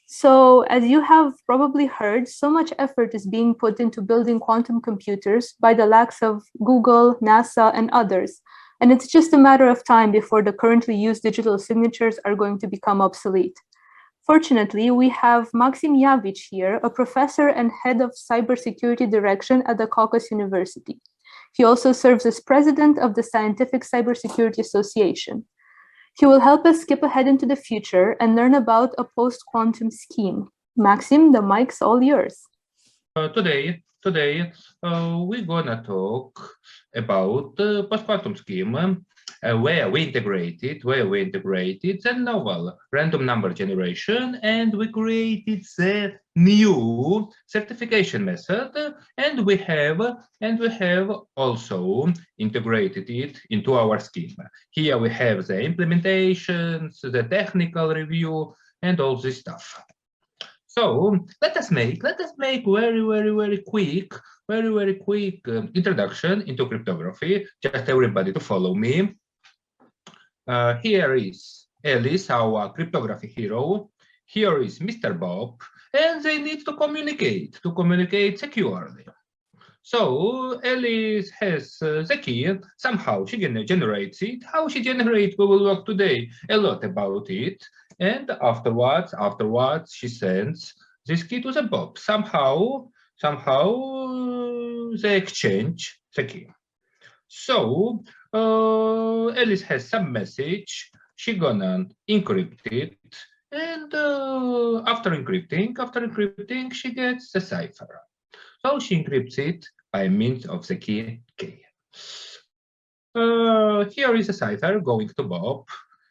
So, as you have probably heard, so much effort is being put into building quantum computers by the likes of Google, NASA, and others. And it's just a matter of time before the currently used digital signatures are going to become obsolete. Fortunately, we have Maxim Yavic here, a professor and head of cybersecurity direction at the Caucasus University. He also serves as president of the Scientific Cybersecurity Association. He will help us skip ahead into the future and learn about a post-quantum scheme. Maxim, the mic's all yours. Today, we're gonna talk about post-quantum scheme, where we integrated the novel random number generation, and we created the new certification method, and we have also integrated it into our scheme. Here we have the implementations, the technical review, and all this stuff. So let us make very quick introduction into cryptography. Just everybody to follow me. Here is Alice, our cryptography hero. Here is Mr. Bob, and they need to communicate securely. So Alice has the key. Somehow she generates it. How she generates, we will work today a lot about it. And afterwards, she sends this key to the Bob. Somehow they exchange the key. So Alice has some message. She gonna encrypt it, and after encrypting, she gets the cipher. So she encrypts it by means of the key K. Here is a cipher going to Bob.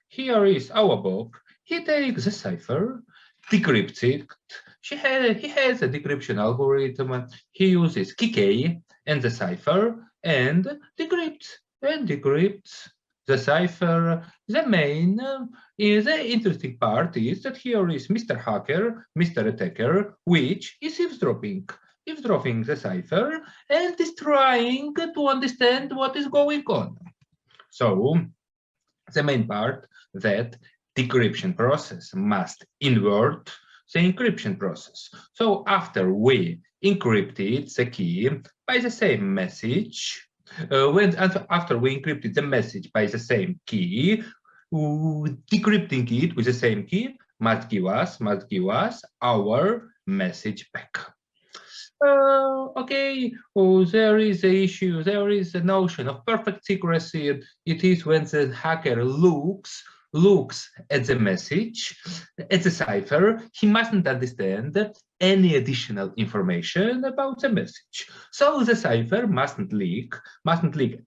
Here is our Bob. He takes the cipher, decrypts it. He has a decryption algorithm. He uses key K and the cipher and decrypts the cipher. The main the interesting part is that here is Mr. Hacker, Mr. Attacker, which is eavesdropping the cipher and is trying to understand what is going on. So the main part, that decryption process must invert the encryption process. So after we encrypted the key by the same message, after we encrypted the message by the same key, decrypting it with the same key must give us our message back. Okay, there is a issue. There is a notion of perfect secrecy. It is when the hacker looks at the message, at the cipher, he mustn't understand any additional information about the message. So the cipher mustn't leak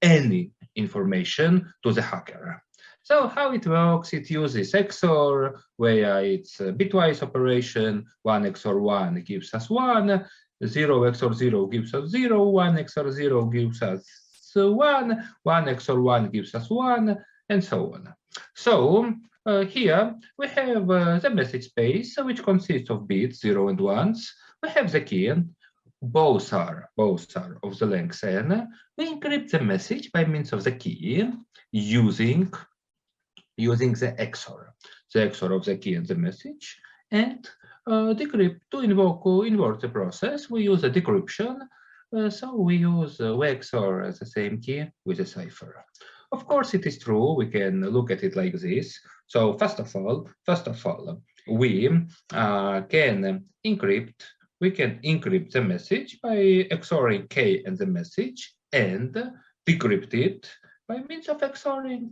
any information to the hacker. So how it works, it uses XOR, where it's a bitwise operation. 1 XOR 1 gives us 1, 0 XOR 0 gives us 0, 1 XOR 0 gives us 1, 1 XOR 1 gives us 1, and so on. So here we have the message space, which consists of bits 0 and 1s. We have the key. Both are of the length n. We encrypt the message by means of the key using the XOR of the key and the message, and decrypt to invert the process. We use a decryption, so we use XOR as the same key with a cipher. Of course, it is true. We can look at it like this. So first of all, we can encrypt the message by XORing K and the message, and decrypt it by means of XORing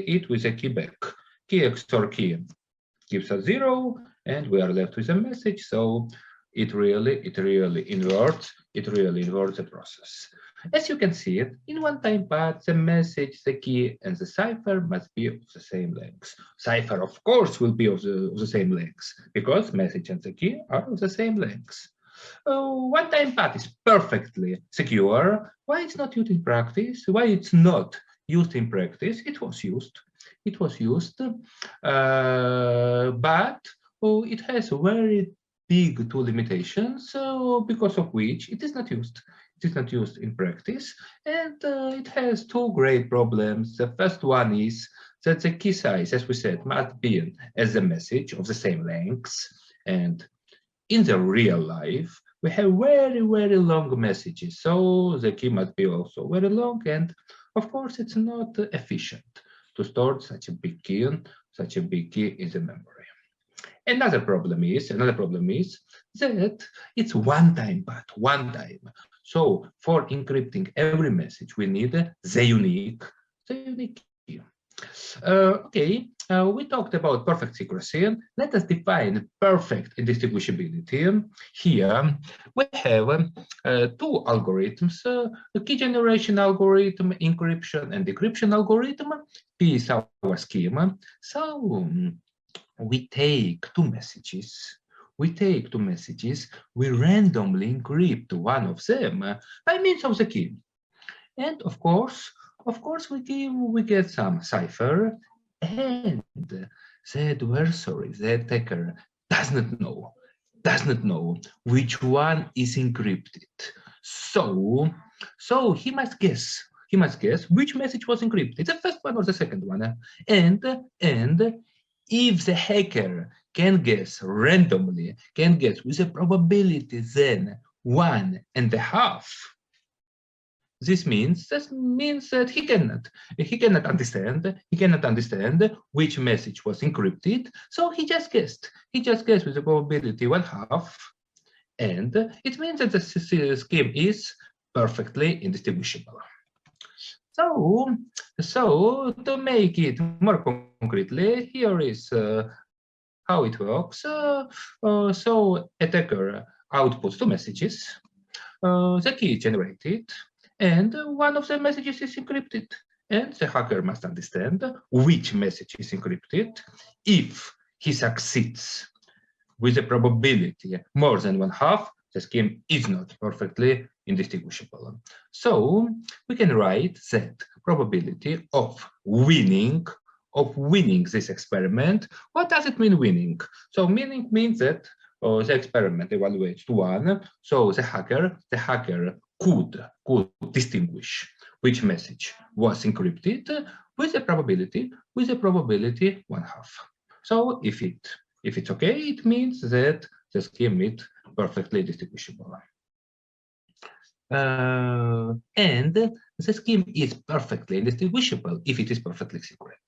it with a key back. Key XOR key gives us 0, and we are left with a message. So it really inverts the process. As you can see, in one-time path, the message, the key, and the cipher must be of the same length. Cipher, of course, will be of the same length, because message and the key are of the same length. One-time path is perfectly secure. Why it's not used in practice? Why it's not used in practice? It was used, but it has very big two limitations, because of which it is not used. It is not used in practice, and it has two great problems. The first one is that the key size, as we said, must be as a message of the same length. And in the real life, we have very, very long messages. So the key must be also very long. And of course, it's not efficient to store such a big key in the memory. Another problem is that it's one time. So for encrypting every message, we need the unique key. Okay, we talked about perfect secrecy. Let us define perfect indistinguishability. Here we have two algorithms, the key generation algorithm, encryption and decryption algorithm. P is our schema. So we take two messages. We randomly encrypt one of them by means of the key. And of course, we get some cipher, and the adversary, the attacker, does not know which one is encrypted. So he must guess which message was encrypted, the first one or the second one. And if the hacker can guess randomly, with a probability then 1.5, this means that he cannot understand which message was encrypted. So he just guessed with a probability 1/2, and it means that the scheme is perfectly indistinguishable. So to make it more concretely, here is how it works. So attacker outputs two messages. The key is generated, and one of the messages is encrypted. And the hacker must understand which message is encrypted. If he succeeds with a probability more than 1/2, the scheme is not perfectly indistinguishable. So we can write that probability of winning this experiment. What does it mean, winning? So winning means that the experiment evaluates to 1. So the hacker could distinguish which message was encrypted with a probability 1/2. So if it's okay, it means that the scheme is perfectly distinguishable. And the scheme is perfectly indistinguishable if it is perfectly secret.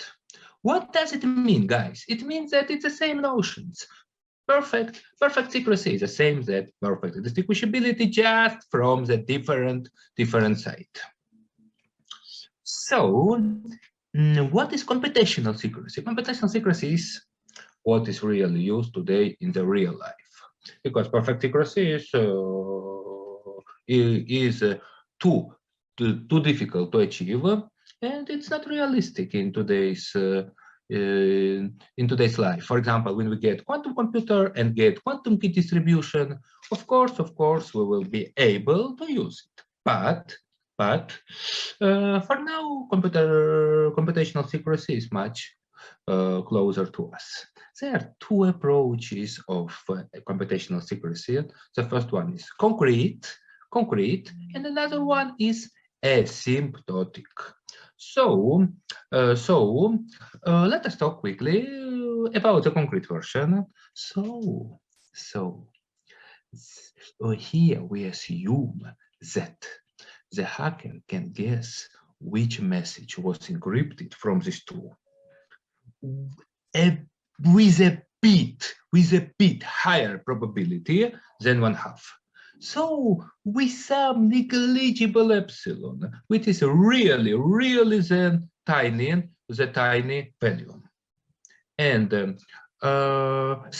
What does it mean, guys? It means that it's the same notions. Perfect secrecy is the same that perfect indistinguishability, just from the different side. So what is computational secrecy? Computational secrecy is what is really used today in the real life, because perfect secrecy is too difficult to achieve, and it's not realistic in today's life. For example, when we get quantum computer and get quantum key distribution, of course we will be able to use it. But for now, computational secrecy is much closer to us. There are two approaches of computational secrecy. The first one is concrete, and another one is asymptotic. So let us talk quickly about the concrete version. So here we assume that the hacker can guess which message was encrypted from these two with a bit higher probability than 1/2. So with some negligible epsilon, which is really the tiny value. And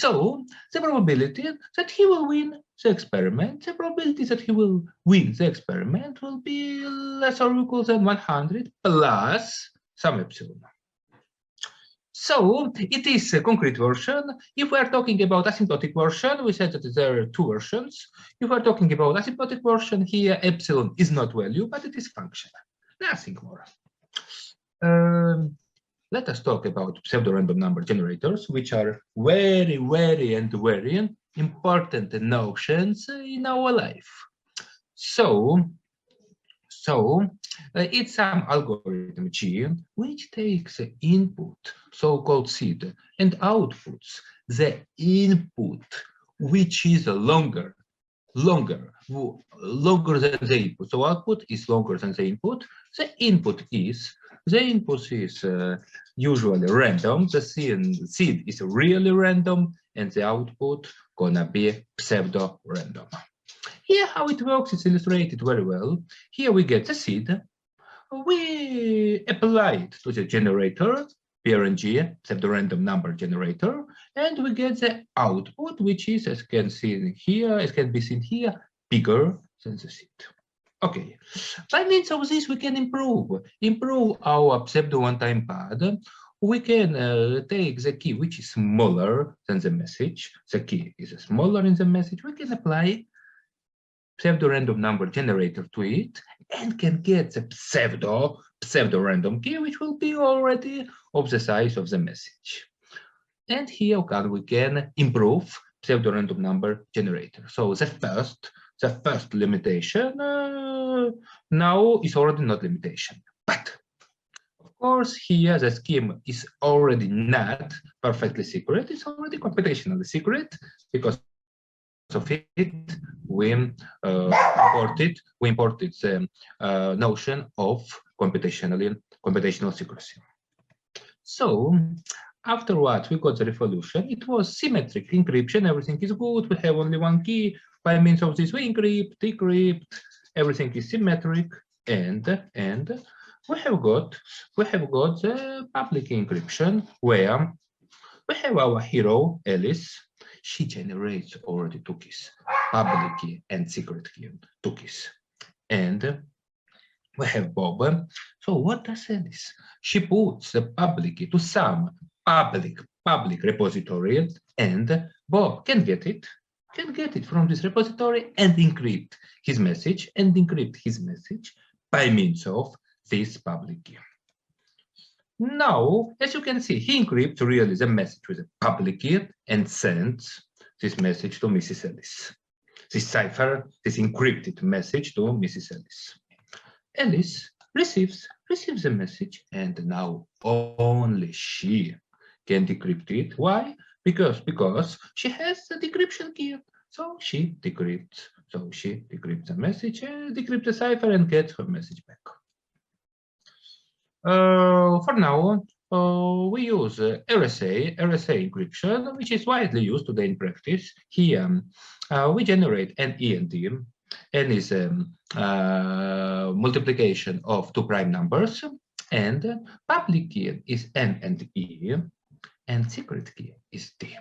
so the probability that he will win the experiment, will be less or equal than 100 plus some epsilon. So it is a concrete version. If we are talking about asymptotic version, we said that there are two versions. If we are talking about asymptotic version, here epsilon is not value, but it is function, nothing more. Let us talk about pseudo-random number generators, which are very important notions in our life. So So it's some algorithm G which takes input, so-called seed, and outputs the input, which is longer than the input. So output is longer than the input. The input is usually random. The seed is really random, and the output gonna be pseudo-random. Here, how it works is illustrated very well. Here we get the seed. We apply it to the generator, PRNG, pseudo-random number generator, and we get the output, which is, as can be seen here, bigger than the seed. Okay, by means of this, we can improve our pseudo one-time pad. We can take the key, which is smaller than the message. The key is smaller in the message. We can apply pseudo-random number generator to it and can get the pseudo-random key, which will be already of the size of the message. And here we can improve pseudo-random number generator. So the first limitation now is already not limitation, but of course here the scheme is already not perfectly secret. It's already computationally secret because of it we imported the notion of computational secrecy. So afterwards we got the revolution. It was symmetric encryption. Everything is good. We have only one key. By means of this we encrypt, decrypt. Everything is symmetric, and we have got the public encryption where we have our hero Alice. She generates already two keys, public key and secret key, two keys. And we have Bob. So what does Alice? She puts the public key to some public repository, and Bob can get it from this repository and encrypt his message by means of this public key. Now, as you can see, he encrypts really the message with a public key and sends this message to Mrs. Alice. This cipher, this encrypted message to Mrs. Alice. Alice receives the message, and now only she can decrypt it. Why? Because she has the decryption key. So she decrypts the message, decrypts the cipher, and gets her message back. For now, we use RSA encryption, which is widely used today in practice. Here, we generate an E and D. N is a multiplication of two prime numbers, and public key is N and E, and secret key is D.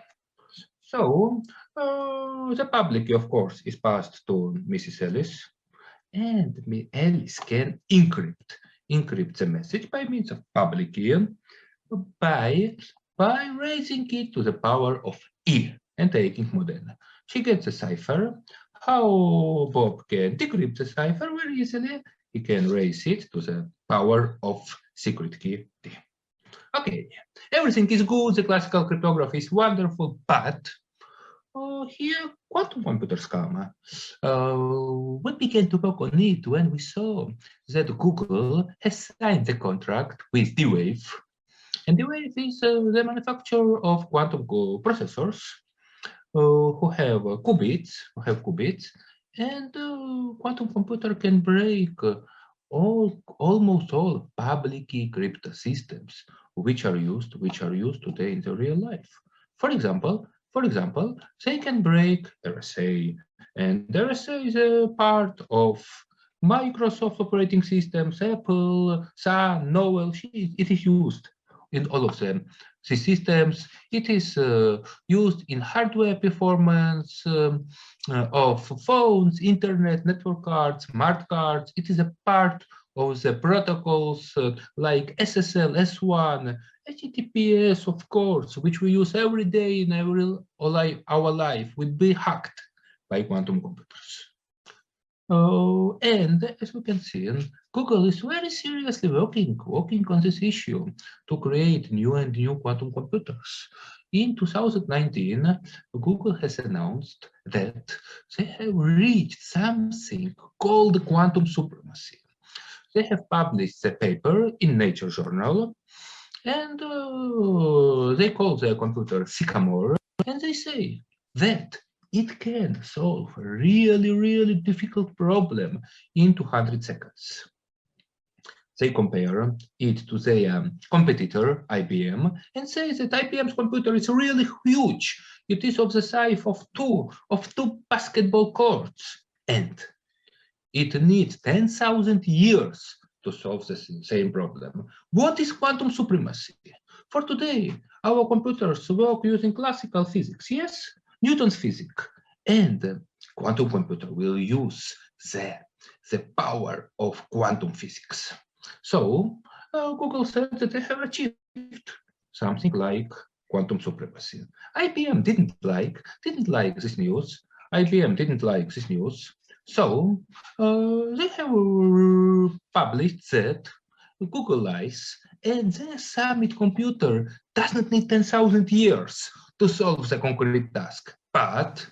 So the public key, of course, is passed to Mrs. Alice, and Alice can encrypt the message by means of public key by raising it to the power of E and taking mod n. She gets a cipher. How Bob can decrypt the cipher very easily? He can raise it to the power of secret key D. Okay, everything is good. The classical cryptography is wonderful, but here, quantum computer schema. We began to work on it when we saw that Google has signed the contract with D-Wave. And D-Wave is the manufacturer of quantum processors who have qubits, and quantum computer can break almost all public key cryptosystems which are used today in the real life. For example, they can break RSA, and RSA is a part of Microsoft operating systems, Apple, Sun, Novell. It is used in all of them. These systems, it is used in hardware performance of phones, internet, network cards, smart cards. It is a part of the protocols like SSL, S1, HTTPS, of course, which we use every day in our life, will be hacked by quantum computers. And as we can see, Google is very seriously working on this issue to create new quantum computers. In 2019, Google has announced that they have reached something called quantum supremacy. They have published a paper in Nature journal, and they call their computer Sycamore, and they say that it can solve a really, really difficult problem in 200 seconds. They compare it to their competitor, IBM, and say that IBM's computer is really huge. It is of the size of two basketball courts, and it needs 10,000 years to solve the same problem. What is quantum supremacy? For today, our computers work using classical physics, yes, Newton's physics, and quantum computer will use the power of quantum physics. So Google said that they have achieved something like quantum supremacy. IBM didn't like this news. IBM didn't like this news. So they have published that Google lies, and their Summit computer doesn't need 10,000 years to solve the concrete task, but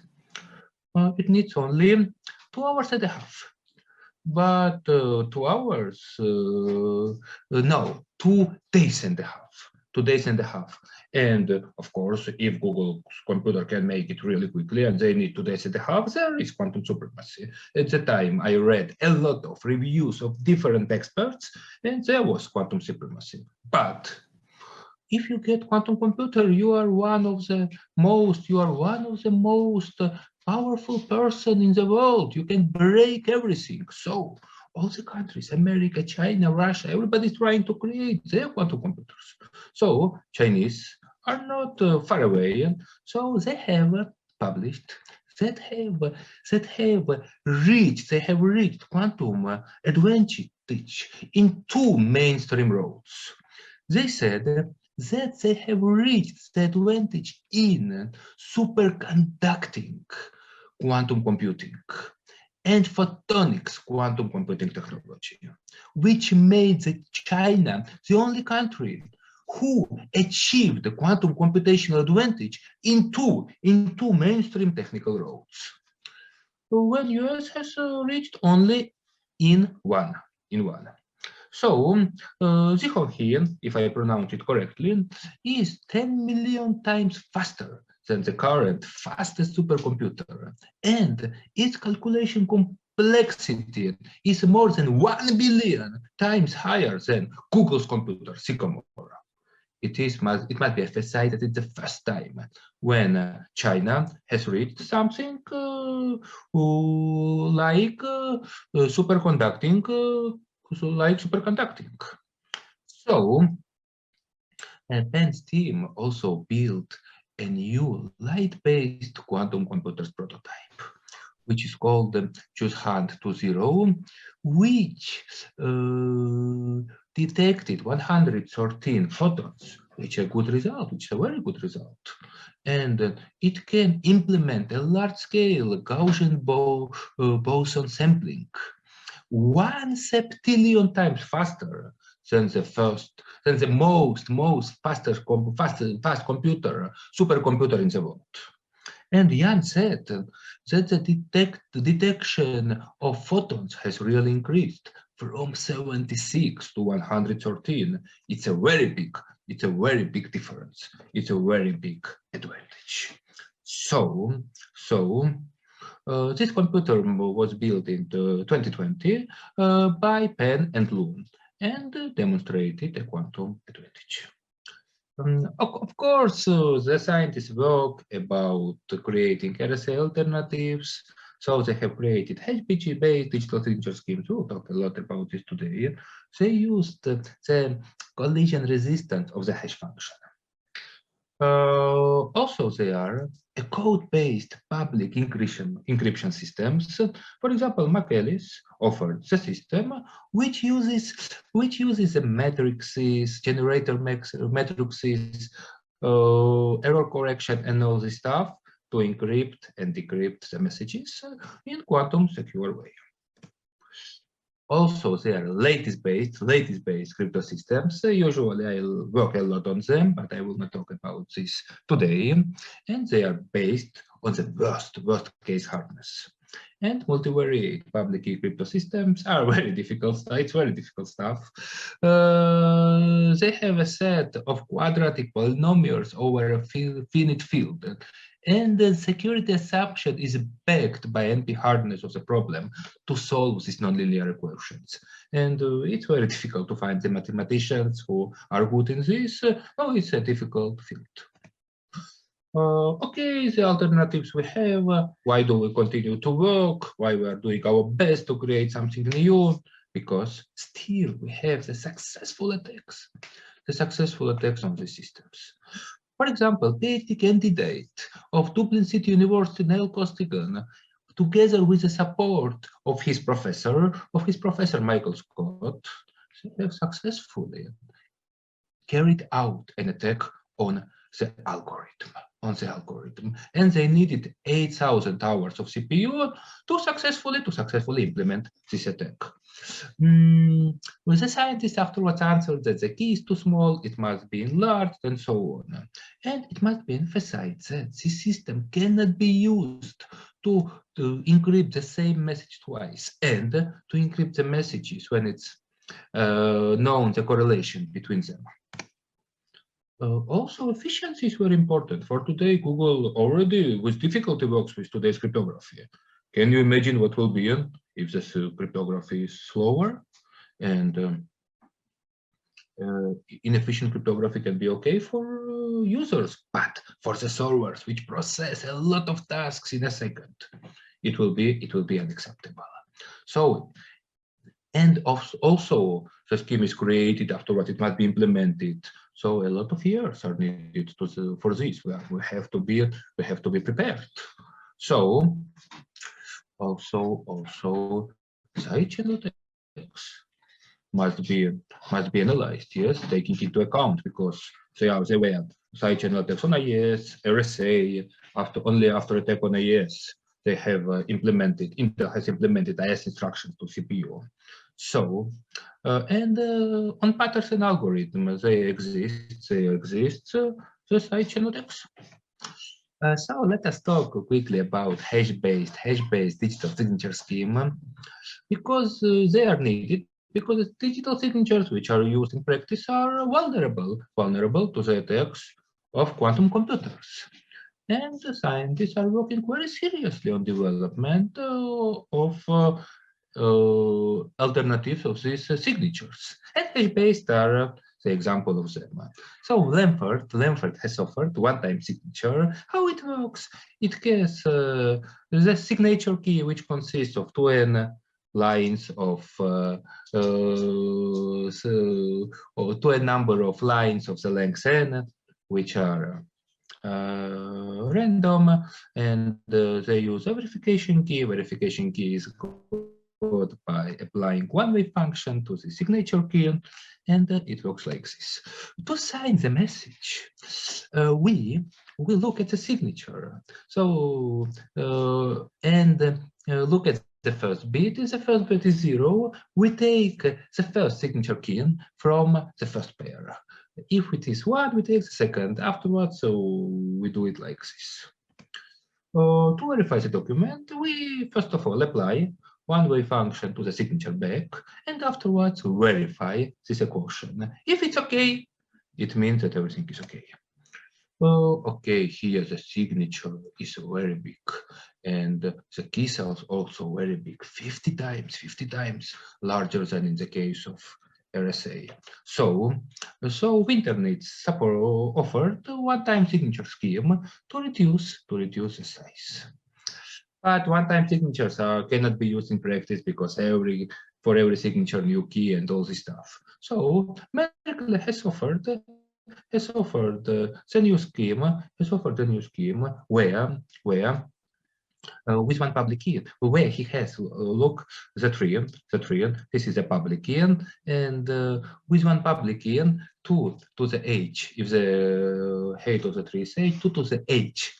it needs only 2 hours and a half. But 2 hours, no, 2 days and a half. 2 days and a half. And of course, if Google's computer can make it really quickly and they need 2 days and a half, there is quantum supremacy. At the time, I read a lot of reviews of different experts, and there was quantum supremacy. But if you get quantum computer, you are one of the most powerful person in the world. You can break everything. So all the countries, America, China, Russia, everybody's trying to create their quantum computers. So Chinese are not far away, and so they have published that have reached quantum advantage in 2 mainstream roads. They said that they have reached the advantage in superconducting quantum computing and photonics quantum computing technology, which made China the only country who achieved the quantum computational advantage in two mainstream technical roads, when US has reached only in one. So Zhihonghe, if I pronounce it correctly, is 10 million times faster than the current fastest supercomputer, and its calculation complexity is more than 1 billion times higher than Google's computer Sycamore. It must be emphasized that it's the first time when China has reached something like superconducting. So Penn's team also built a new light-based quantum computers prototype, which is called the Hunt 2.0, which detected 113 photons, which is a good result, which is a very good result. And it can implement a large-scale Gaussian boson sampling, 1 septillion times faster than the most fast computer, supercomputer in the world. And Jan said that the detection of photons has really increased from 76 to 113. It's a very big difference. It's a very big advantage. So this computer was built in 2020 by Penn and Loon and demonstrated a quantum advantage. Of course, the scientists work about creating RSA alternatives. So they have created HPG-based digital signature schemes. We'll talk a lot about this today. They used the collision resistance of the hash function. Also, there are a code-based public encryption systems. For example, McAleese offered the system which uses the matrices, generator matrices, error correction, and all this stuff to encrypt and decrypt the messages in quantum secure way. Also, there are latest-based crypto systems. Usually, I'll work a lot on them, but I will not talk about this today. And they are based on the worst case hardness. And multivariate public key cryptosystems are very difficult. It's very difficult stuff. They have a set of quadratic polynomials over a finite field. And the security assumption is backed by NP hardness of the problem to solve these nonlinear equations. And it's very difficult to find the mathematicians who are good in this. No, it's a difficult field. Okay, the alternatives we have, why do we continue to work, why we are doing our best to create something new, because still we have the successful attacks on the systems. For example, PhD candidate of Dublin City University, Neil Costigan, together with the support of his professor, Michael Scott, have successfully carried out an attack on the algorithm. And they needed 8,000 hours of CPU to successfully implement this attack. When the scientists afterwards answered that the key is too small, it must be enlarged, and so on. And it must be emphasized that this system cannot be used to encrypt the same message twice, and to encrypt the messages when it's known the correlation between them. Also, efficiency is very important. For today, Google already with difficulty works with today's cryptography. Can you imagine what will be if this cryptography is slower? And inefficient cryptography can be okay for users, but for the servers, which process a lot of tasks in a second, it will be unacceptable. So, and also the scheme is created, afterwards it must be implemented. So a lot of years are needed for this. We have to be prepared. So also side channel attacks must be analyzed, yes, taking into account, because they were side channel attacks on IES, RSA. Only after attack on IES, they have Intel has implemented IS instructions to CPU. So, and on Patterson algorithm, they exist, the side channel attacks. So let us talk quickly about hash-based digital signature scheme, because they are needed, because digital signatures which are used in practice are vulnerable to the attacks of quantum computers. And the scientists are working very seriously on development of alternatives of these signatures. And hash-based are the example of them. So Lamford has offered one-time signature. How it works? It has the signature key, which consists of 2n lines of to a number of lines of the length n, which are random, and they use a verification key. Verification key is by applying one-way function to the signature key, and it works like this. To sign the message, we look at the signature. So look at the first bit. If the first bit is 0, we take the first signature key from the first pair. If it is 1, we take the second afterwards. So we do it like this. To verify the document, we first of all apply one-way function to the signature back, and afterwards verify this equation. If it's okay, it means that everything is okay. Okay, here the signature is very big, and the key cells also very big, 50 times larger than in the case of RSA. So Winternet offered a one-time signature scheme to reduce the size. But one-time signatures cannot be used in practice, because for every signature new key and all this stuff. So Merkel has offered the new scheme, where with one public key, where he has look the tree. This is a public key, and with one public key, 2 to the h. If the height of the tree is 8, 2 to the h.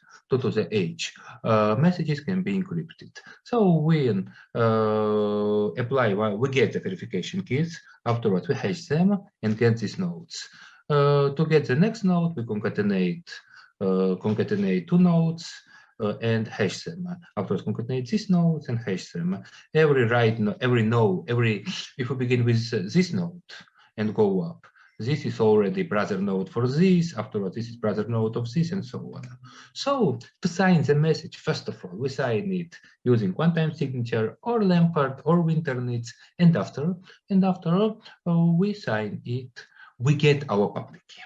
Messages can be encrypted. So we we get the verification keys. Afterwards, we hash them and get these nodes. To get the next node, we concatenate 2 nodes. and hash them. Afterwards, concatenate these nodes and hash them. If we begin with this node and go up, this is already brother node for this, afterwards this is brother node of this, and so on. So to sign the message, first of all, we sign it using one-time signature or Lampard or Winternitz, and after we sign it, we get our public key.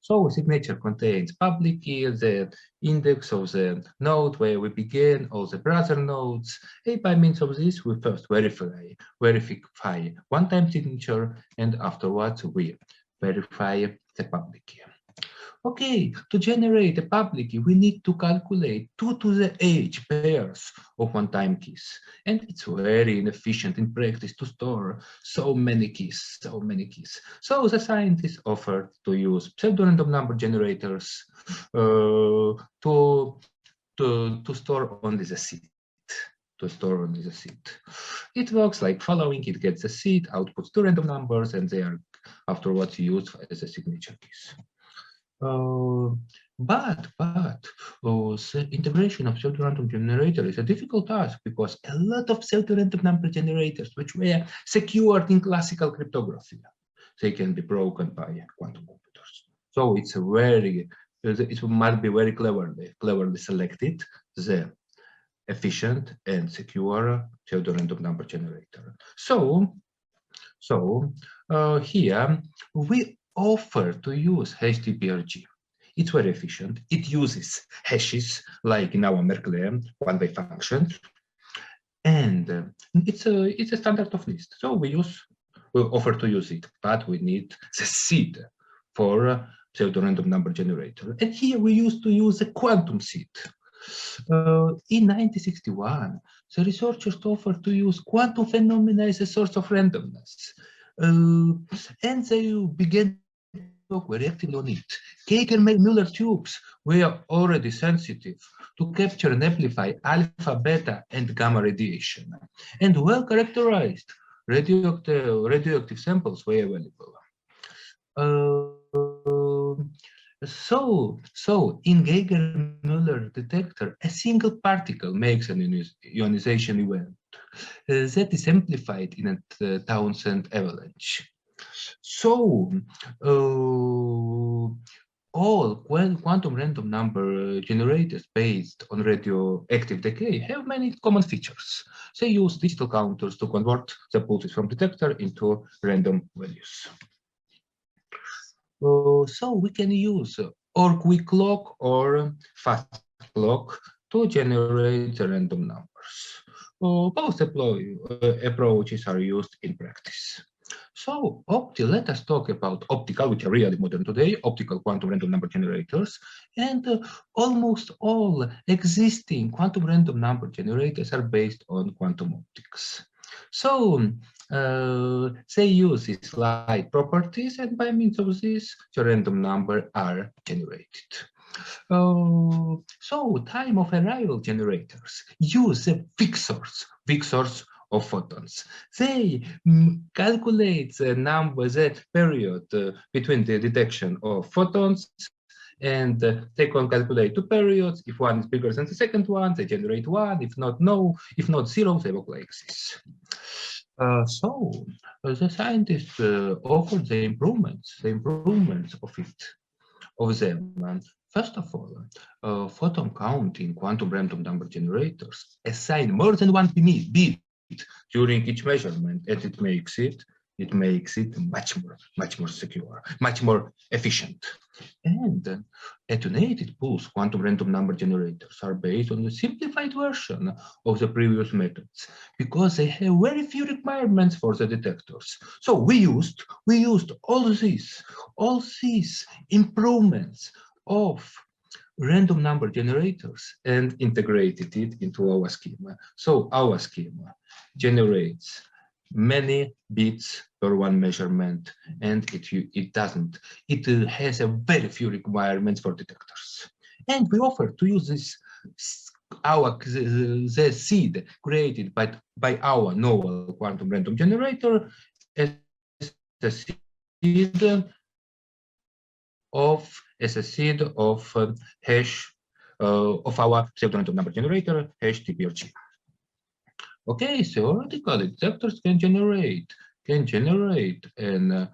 So signature contains public key, the index of the node where we begin, all the brother nodes. And by means of this, we first verify one-time signature, and afterwards we verify the public key. Okay, to generate a public key, we need to calculate 2 to the h pairs of one-time keys. And it's very inefficient in practice to store so many keys. So the scientists offered to use pseudo-random number generators to store only the seed. It works like following: it gets the seed, outputs 2 random numbers, and they are afterwards used as a signature keys. But the integration of pseudo-random generator is a difficult task, because a lot of pseudo-random number generators which were secured in classical cryptography, they can be broken by quantum computers. So it must be very cleverly selected the efficient and secure pseudo-random number generator. So here we offer to use HTPRG. It's very efficient. It uses hashes like in our Merkle one-way function, and it's a standard of list. So we offer to use it, but we need the seed for pseudo-random number generator. And here we used to use a quantum seed. In 1961, the researchers offered to use quantum phenomena as a source of randomness, and they began very actively on it. Geiger-Müller tubes were already sensitive to capture and amplify alpha, beta, and gamma radiation, and well-characterized radioactive samples were available. So in Geiger-Müller detector, a single particle makes an ionization event that is amplified in a Townsend avalanche. So all quantum random number generators based on radioactive decay have many common features. They use digital counters to convert the pulses from detector into random values. So we can use or quick clock or fast clock to generate the random numbers. Both approaches are used in practice. So let us talk about optical, which are really modern today, optical quantum random number generators. And almost all existing quantum random number generators are based on quantum optics. So they use these light properties, and by means of this, the random number are generated. So time of arrival generators use the fixors of photons. They calculate the period between the detection of photons, and they can calculate 2 periods. If one is bigger than the second one, they generate 1. If not, no. If not, 0, they work like this. So the scientists offered the improvements of them. First of all, photon counting quantum random number generators assign more than 1 bit during each measurement, and it makes it much more secure, much more efficient. And attenuated pulse quantum random number generators are based on the simplified version of the previous methods, because they have very few requirements for the detectors. So we used all these improvements of random number generators and integrated it into our schema. So our schema generates many bits per one measurement, and it has a very few requirements for detectors. And we offer to use this the seed created by our novel quantum random generator as a seed of hash of our pseudo-random number generator, hash TPRG. Okay, theoretically, detectors can generate an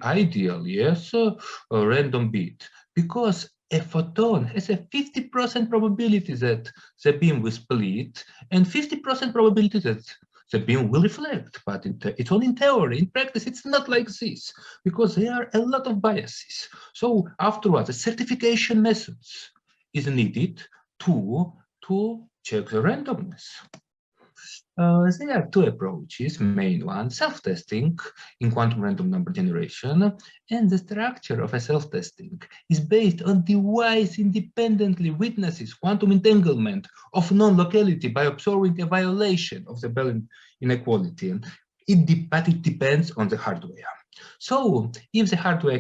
ideal, yes, a random bit, because a photon has a 50% probability that the beam will split and 50% probability that the beam will reflect. But it's only in theory. In practice, it's not like this, because there are a lot of biases. So afterwards, the certification methods is needed to check the randomness. There are two approaches, main one, self-testing in quantum random number generation, and the structure of a self-testing is based on device independently witnesses quantum entanglement of non-locality by observing a violation of the Bell inequality. But it depends on the hardware. So if the hardware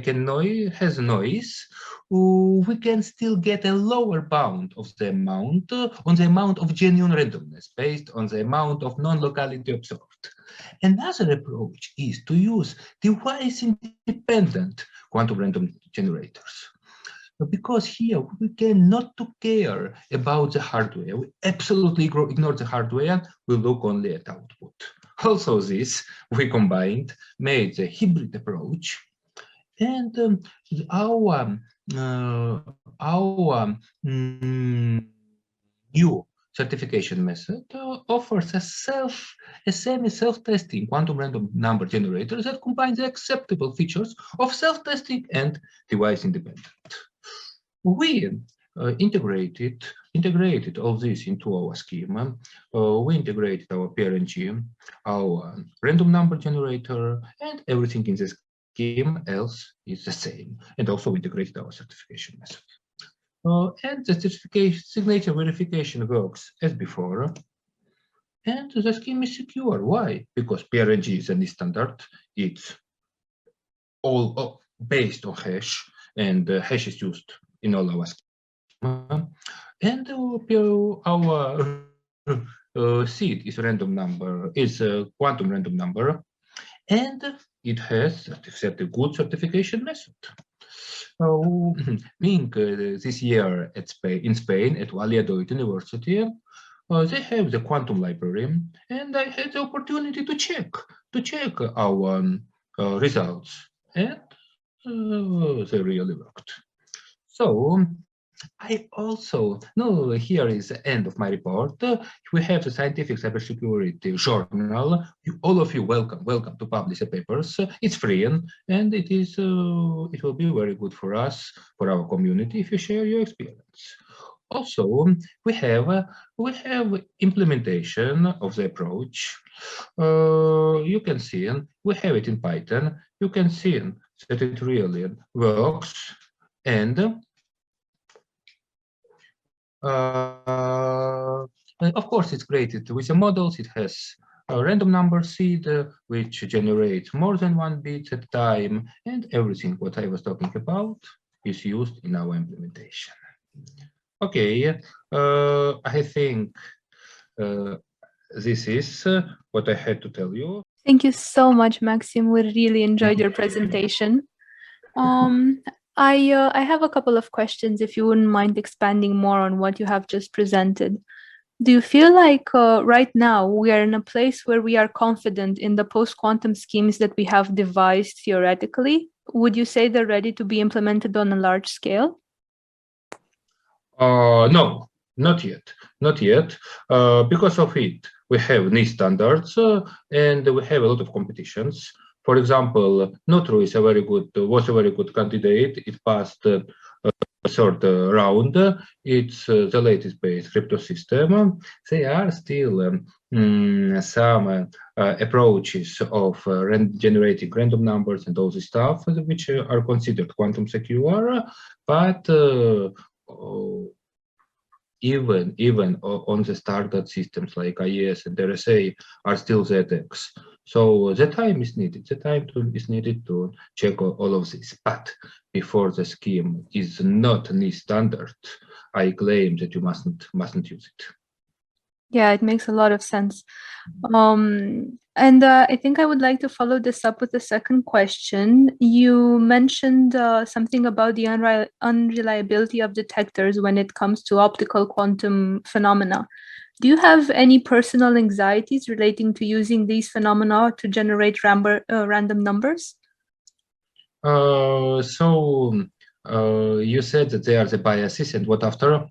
has noise, we can still get a lower bound of the amount on the amount of genuine randomness based on the amount of non-locality observed. Another approach is to use device-independent quantum random generators. Because here we can not to care about the hardware. We absolutely ignore the hardware. We look only at output. Also this, we made the hybrid approach, and our new certification method offers a semi-self-testing quantum random number generator that combines the acceptable features of self-testing and device-independent. We integrated all this into our schema. We integrated our PRNG, our random number generator, and everything in the scheme else is the same. And also we integrated our certification method. And the certification signature verification works as before. And the scheme is secure. Why? Because PRNG is a standard. It's all based on hash, and hash is used in all our schema. And our seed is quantum random number, and it has a good certification method. Being this year in Spain at Valladolid University, they have the quantum library, and I had the opportunity to check our results, and they really worked. So I also know here is the end of my report. We have the Scientific Cybersecurity Journal. All of you welcome to publish the papers. It's free, and it will be very good for us, for our community, if you share your experience. Also, we have implementation of the approach. You can see we have it in Python. You can see that it really works, and of course, it's created with the models. It has a random number seed, which generates more than one bit at a time, and everything what I was talking about is used in our implementation. Okay, I think this is what I had to tell you. Thank you so much, Maxim. We really enjoyed your presentation. I have a couple of questions, if you wouldn't mind expanding more on what you have just presented. Do you feel like right now we are in a place where we are confident in the post-quantum schemes that we have devised theoretically? Would you say they're ready to be implemented on a large scale? No, not yet. Because of it, we have niche standards and we have a lot of competitions. For example, Nutro was a very good candidate. It passed the third round. It's the Latestbased crypto system. There are still some approaches of generating random numbers and all this stuff, which are considered quantum secure, but even on the standard systems like IES and RSA are still the attacks. So the time is needed. The time is needed to check all of this. But before the scheme is not any standard, I claim that you mustn't use it. Yeah, it makes a lot of sense. And I think I would like to follow this up with a second question. You mentioned something about the unreliability of detectors when it comes to optical quantum phenomena. Do you have any personal anxieties relating to using these phenomena to generate random numbers? You said that there are the biases, and what after?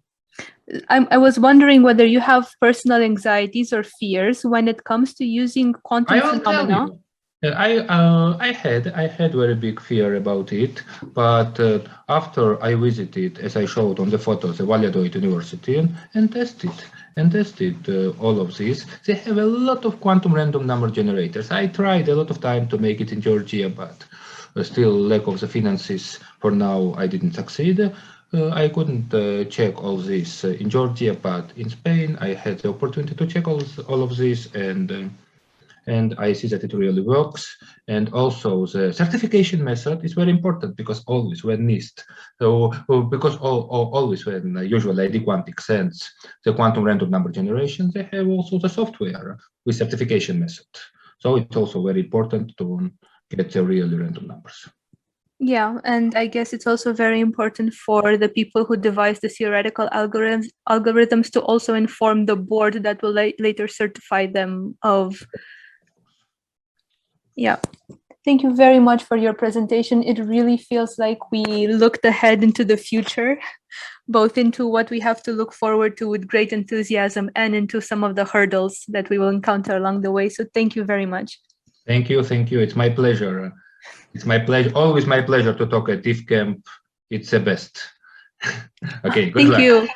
I was wondering whether you have personal anxieties or fears when it comes to using quantum phenomena. I had very big fear about it, but after I visited, as I showed on the photos, the Valladolid University and tested all of this, they have a lot of quantum random number generators. I tried a lot of time to make it in Georgia, but still lack of the finances. For now, I didn't succeed. I couldn't check all this in Georgia, but in Spain, I had the opportunity to check all of this, and I see that it really works. And also the certification method is very important, because always when NIST, always when usually ID Quantic sends the quantum random number generation, they have also the software with certification method. So it's also very important to get the really random numbers. Yeah, and I guess it's also very important for the people who devise the theoretical algorithms to also inform the board that will later certify them of. Yeah. Thank you very much for your presentation. It really feels like we looked ahead into the future, both into what we have to look forward to with great enthusiasm and into some of the hurdles that we will encounter along the way. So thank you very much. Thank you. It's my pleasure. It's my pleasure, always my pleasure to talk at DefCamp. It's the best. Okay, good luck. Thank you.